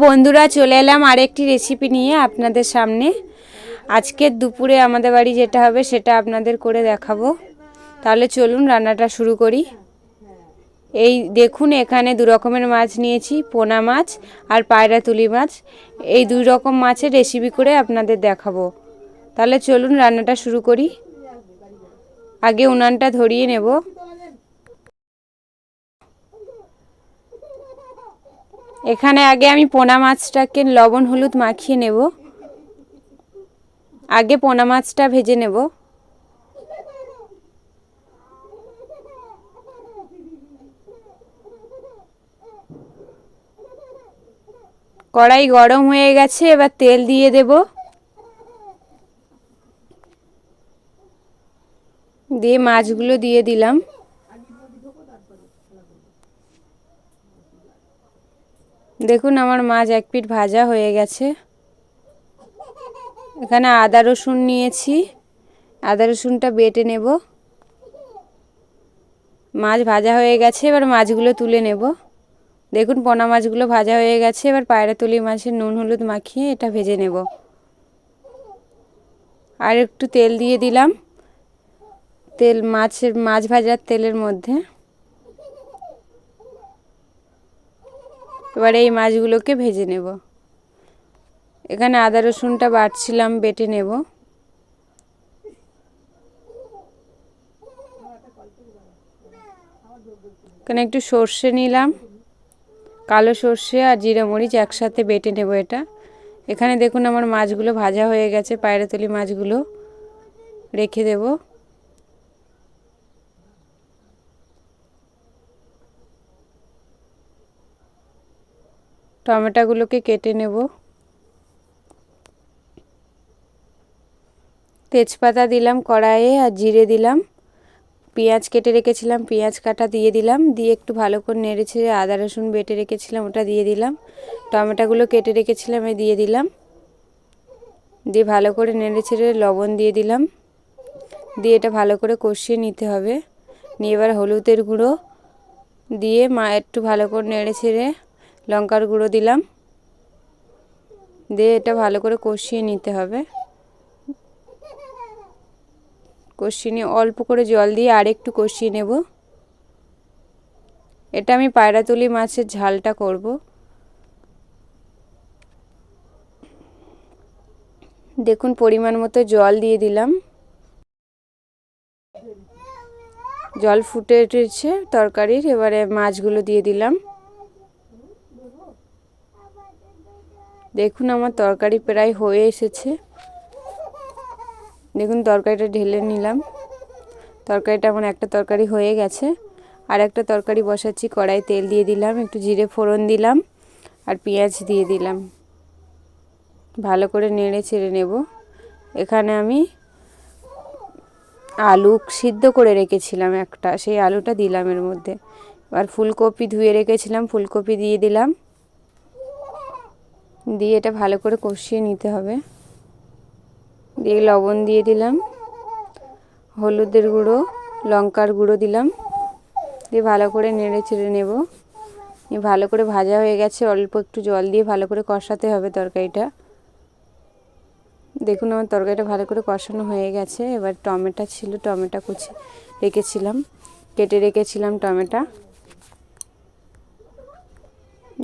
বন্ধুরা চলে এলাম আরেকটি রেসিপি নিয়ে আপনাদের সামনে। আজকের দুপুরে আমাদের বাড়ি যেটা হবে সেটা আপনাদের করে দেখাবো। তাহলে চলুন রান্নাটা শুরু করি। এই দেখুন এখানে দু রকমের মাছ নিয়েছি, পোনা মাছ আর পায়রাতুলি মাছ। এই দুই রকম মাছের রেসিপি করে আপনাদের দেখাবো। তাহলে চলুন রান্নাটা শুরু করি। আগে উনানটা ধরিয়ে নেব। এখানে আগে আমি পোনা মাছটাকে লবণ হলুদ মাখিয়ে নেব। আগে পোনা মাছটা ভেজে নেব। কড়াই গরম হয়ে গেছে, এবার তেল দিয়ে দেব। দিয়ে মাছগুলো দিয়ে দিলাম। দেখুন আমার মাছ এক পিঠ ভাজা হয়ে গেছে। এখানে আদা রসুন নিয়েছি, আদা রসুনটা বেটে নেব। মাছ ভাজা হয়ে গেছে, এবার মাছগুলো তুলে নেব। দেখুন পোনা মাছগুলো ভাজা হয়ে গেছে। এবার পায়রাতুলি মাছের নুন হলুদ মাখিয়ে এটা ভেজে নেব। আর একটু তেল দিয়ে দিলাম, তেল মাছ ভাজার তেলের মধ্যে। এবার এই মাছগুলোকে ভেজে নেব। এখানে আদা রসুনটা বাটছিলাম, বেটে নেব। এখানে একটু সর্ষে নিলাম, কালো সর্ষে আর জিরা মরিচ একসাথে বেটে নেব এটা। এখানে দেখুন আমার মাছগুলো ভাজা হয়ে গেছে, পায়রাতুলি মাছগুলো রেখে দেব। টমেটোগুলোকে কেটে নেব। তেজপাতা দিলাম কড়াইয়ে আর জিরে দিলাম। পেঁয়াজ কেটে রেখেছিলাম, পেঁয়াজ কাটা দিয়ে দিলাম। দিয়ে একটু ভালো করে নেড়ে ছেড়ে আদা রসুন বেটে রেখেছিলাম ওটা দিয়ে দিলাম। টমেটোগুলো কেটে রেখেছিলাম এই দিয়ে দিলাম। দিয়ে ভালো করে নেড়ে ছেড়ে লবণ দিয়ে দিলাম। দিয়ে এটা ভালো করে কষিয়ে নিতে হবে। নিয়ে এবার হলুদের গুঁড়ো দিয়ে একটু ভালো করে নেড়ে ছেড়ে লঙ্কার গুঁড়ো দিলাম। দিয়ে এটা ভালো করে কষিয়ে নিতে হবে। কষিয়ে নিয়ে অল্প করে জল দিয়ে আর একটু কষিয়ে নেব। এটা আমি পায়রাতুলি মাছের ঝালটা করব। দেখুন পরিমাণ মতো জল দিয়ে দিলাম। জল ফুটে উঠেছে তরকারির। এবারে মাছগুলো দিয়ে দিলাম। দেখুন আমার তরকারি প্রায় হয়ে এসেছে। দেখুন তরকারিটা ঢেলে নিলাম। তরকারিটা আমার একটা তরকারি হয়ে গেছে। আর একটা তরকারি বসাচ্ছি। কড়াই তেল দিয়ে দিলাম, একটু জিরে ফোড়ন দিলাম আর পেঁয়াজ দিয়ে দিলাম। ভালো করে নেড়ে ছেড়ে নেব। এখানে আমি আলু সিদ্ধ করে রেখেছিলাম একটা, সেই আলুটা দিলাম এর মধ্যে। এবার ফুলকপি ধুয়ে রেখেছিলাম, ফুলকপি দিয়ে দিলাম। দিয়ে এটা ভালো করে কষিয়ে নিতে হবে। দিয়ে লবণ দিয়ে দিলাম, হলুদের গুঁড়ো, লঙ্কার গুঁড়ো দিলাম। দিয়ে ভালো করে নেড়ে চেড়ে নেব। ভালো করে ভাজা হয়ে গেছে, অল্প একটু জল দিয়ে ভালো করে কষাতে হবে তরকারিটা। দেখুন আমার তরকারিটা ভালো করে কষানো হয়ে গেছে। এবার টমেটো ছিল, টমেটো কুচি রেখেছিলাম, কেটে রেখেছিলাম টমেটো।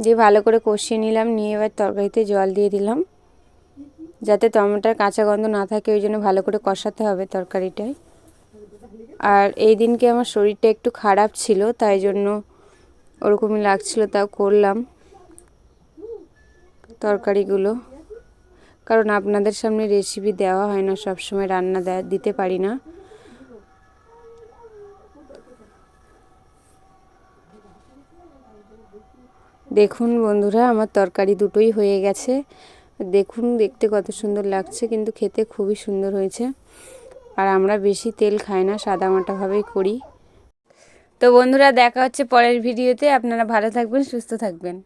দিয়ে ভালো করে কষিয়ে নিলাম। নিয়ে এবার তরকারিতে জল দিয়ে দিলাম, যাতে টমেটোর কাঁচা গন্ধ না থাকে। ওই জন্য ভালো করে কষাতে হবে তরকারিটায়। আর এই দিনকে আমার শরীরটা একটু খারাপ ছিল, তাই জন্য ওরকমই লাগছিল, তাও করলাম তরকারিগুলো। কারণ আপনাদের সামনে রেসিপি দেওয়া হয় না, সবসময় রান্না দিতে পারি না। দেখুন বন্ধুরা আমার তরকারি দুটোই হয়ে গেছে। দেখুন দেখতে কত সুন্দর লাগছে, কিন্তু খেতে খুবই সুন্দর হয়েছে। আর আমরা বেশি তেল খাই না, সাদামাটাভাবেই করি। তো বন্ধুরা দেখা হচ্ছে পরের ভিডিওতে। আপনারা ভালো থাকবেন, সুস্থ থাকবেন।